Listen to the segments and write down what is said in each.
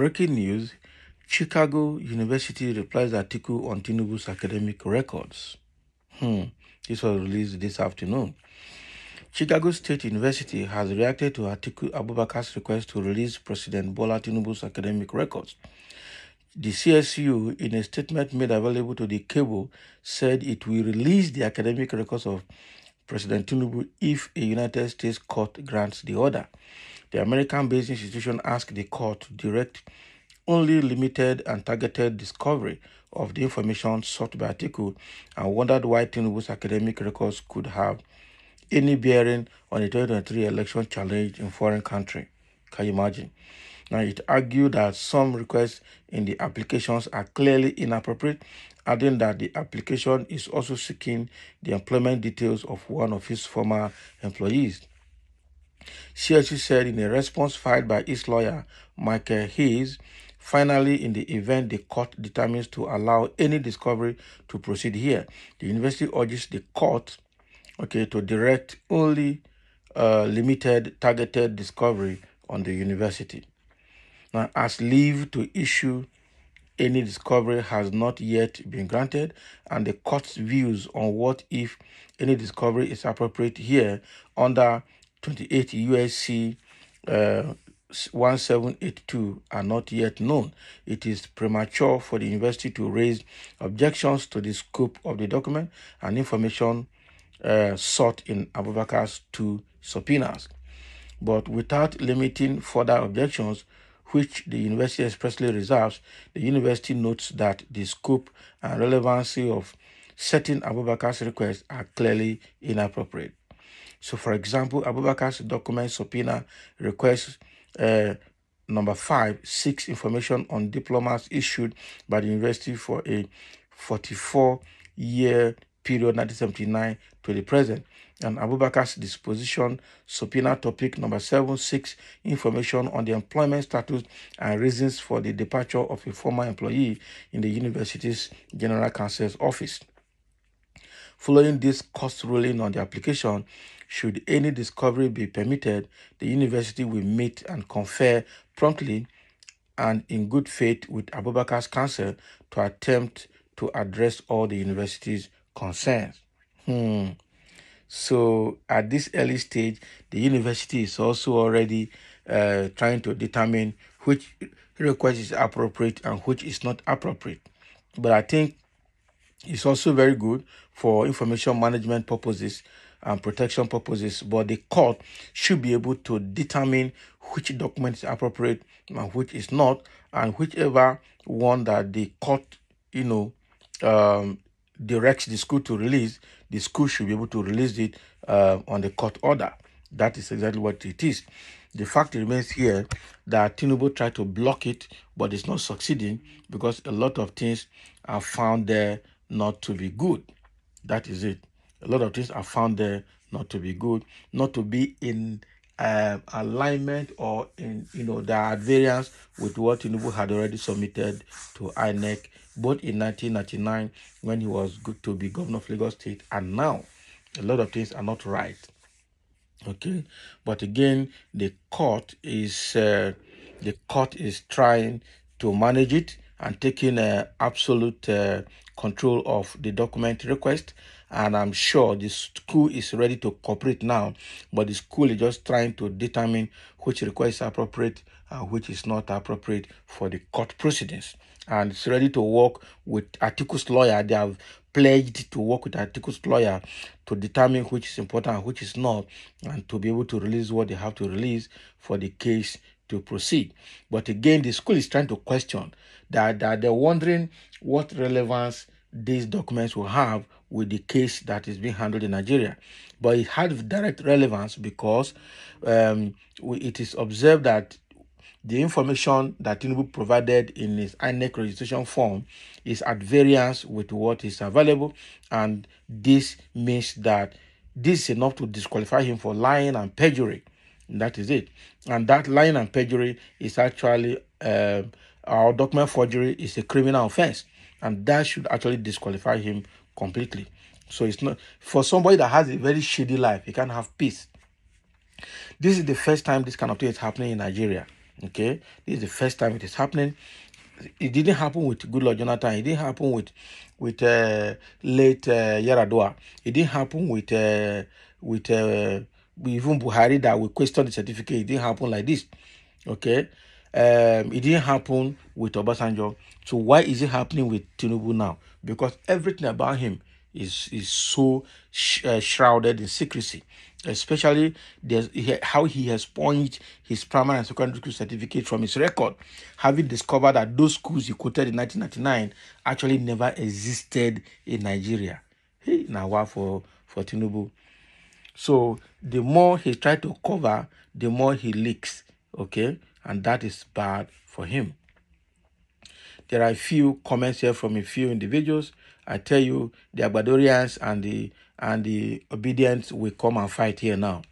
Breaking news, Chicago University replies Atiku on Tinubu's academic records. This was released this afternoon. Chicago State University has reacted to Atiku Abubakar's request to release President Bola Tinubu's academic records. The CSU, in a statement made available to the cable, said it will release the academic records of President Tinubu if a United States court grants the order. The American-based institution asked the court to direct only limited and targeted discovery of the information sought by Atiku and wondered why Tinubu's academic records could have any bearing on the 2023 election challenge in foreign country. Can you imagine? Now, it argued that some requests in the applications are clearly inappropriate, adding that the application is also seeking the employment details of one of his former employees. CSU said in a response filed by its lawyer, Michael Hayes, finally, in the event the court determines to allow any discovery to proceed here, the university urges the court to direct only limited targeted discovery on the university. Now, as leave to issue any discovery has not yet been granted, and the court's views on what if any discovery is appropriate here under 28 USC 1782 are not yet known. It is premature for the university to raise objections to the scope of the document and information sought in Abubakar's two subpoenas. But without limiting further objections, which the university expressly reserves, the university notes that the scope and relevancy of certain Abubakar's requests are clearly inappropriate. So, for example, Abubakar's document subpoena request number 5 seeks information on diplomas issued by the university for a 44-year period 1979 to the present. And Abubakar's disposition subpoena topic number 7 seeks information on the employment status and reasons for the departure of a former employee in the university's general counsel's office. Following this court ruling on the application, should any discovery be permitted, the university will meet and confer promptly and in good faith with Abubakar's counsel to attempt to address all the university's concerns. So at this early stage, the university is also already trying to determine which request is appropriate and which is not appropriate. But I think it's also very good for information management purposes and protection purposes, but the court should be able to determine which document is appropriate and which is not, and whichever one that the court, directs the school to release, the school should be able to release it on the court order. That is exactly what it is. The fact remains here that Tinubu tried to block it, but it's not succeeding because a lot of things are found there not to be good. That is it. A lot of things are found there not to be good, not to be in alignment or in, they are at variance with what Tinubu had already submitted to INEC, both in 1999 when he was good to be governor of Lagos State, and now a lot of things are not right. Okay, but again, the court is trying to manage it and taking absolute control of the document request. And I'm sure the school is ready to cooperate now, but the school is just trying to determine which request is appropriate and which is not appropriate for the court proceedings. And it's ready to work with Atiku's lawyer. They have pledged to work with Atiku's lawyer to determine which is important and which is not, and to be able to release what they have to release for the case to proceed. But again, the school is trying to question that they're wondering what relevance these documents will have with the case that is being handled in Nigeria. But it had direct relevance because it is observed that the information that Tinubu provided in his INEC registration form is at variance with what is available, and this means that this is enough to disqualify him for lying and perjury. And that is it. And that lying and perjury is actually, our document forgery is a criminal offense, and that should actually disqualify him completely. So it's not, for somebody that has a very shady life, he can't have peace. This is the first time this kind of thing is happening in Nigeria. Okay, this is the first time it is happening. It didn't happen with Goodluck Jonathan. It didn't happen with late Yaradua. It didn't happen with even Buhari that we questioned the certificate. It didn't happen like this. Okay, it didn't happen with Obasanjo. So why is it happening with Tinubu now? Because everything about him is so shrouded in secrecy, especially how he has sponged his primary and secondary school certificate from his record, having discovered that those schools he quoted in 1999 actually never existed in Nigeria. Hey, now what for Tinubu? So the more he tries to cover, the more he leaks. Okay, and that is bad for him. There are a few comments here from a few individuals. I tell you, the Agbadorians and the obedience will come and fight here now.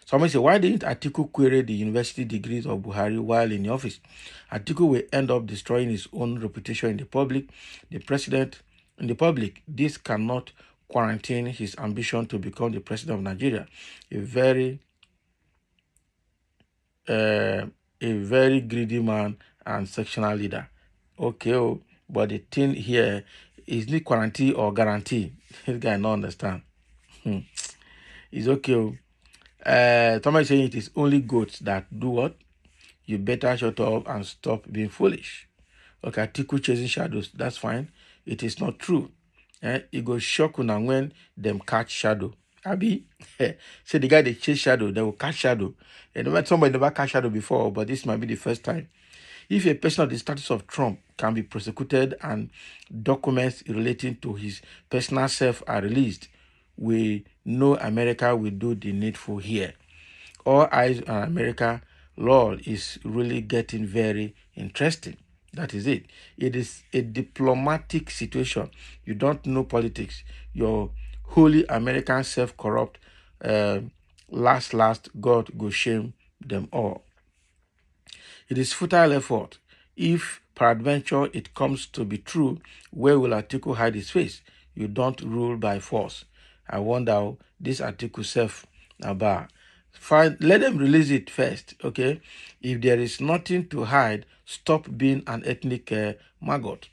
Somebody say, why didn't Atiku query the university degrees of Buhari while in the office? Atiku will end up destroying his own reputation in the public. The president in the public, this cannot quarantine his ambition to become the president of Nigeria. A very greedy man and sectional leader. Okay, oh, but the thing here is it quarantine or guarantee? This guy don't understand. It's okay. Thomas saying it is only goats that do what? You better shut up and stop being foolish. Okay, Atiku chasing shadows, that's fine. It is not true. It goes shock when them catch shadow. Abi, say the guy they chase shadow, they will catch shadow. And when somebody never catch shadow before, but this might be the first time. If a person of the status of Trump can be prosecuted and documents relating to his personal self are released, we know America will do the needful here. All eyes on America. Lord, is really getting very interesting. That is it. It is a diplomatic situation. You don't know politics. Your holy American self-corrupt, last, God go shame them all. It is futile effort. If peradventure it comes to be true, where will Atiku hide his face? You don't rule by force. I wonder how this Atiku self about. Fine, let them release it first, okay? If there is nothing to hide, stop being an ethnic maggot,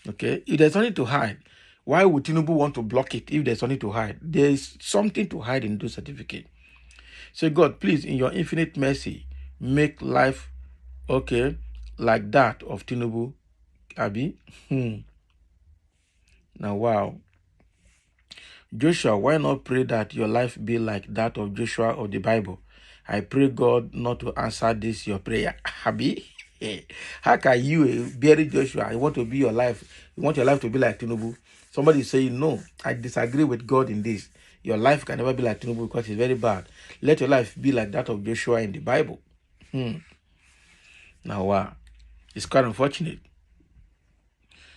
okay? If there's nothing to hide, why would Tinubu want to block it if there's nothing to hide? There is something to hide in those certificates. So God, please, in your infinite mercy, make life okay like that of Tinubu, Abi. Now, wow. Joshua, why not pray that your life be like that of Joshua of the Bible? I pray God not to answer this your prayer. Abi, how can you bury Joshua? You want to be your life. You want your life to be like Tinubu. Somebody is saying, no, I disagree with God in this. Your life can never be like Tinubu because it's very bad. Let your life be like that of Joshua in the Bible. Now, wow. It's quite unfortunate.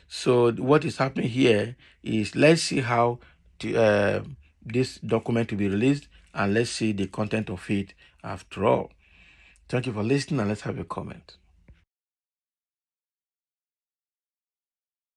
So what is happening here is, let's see how this document will be released, and let's see the content of it after all. Thank you for listening, and let's have a comment.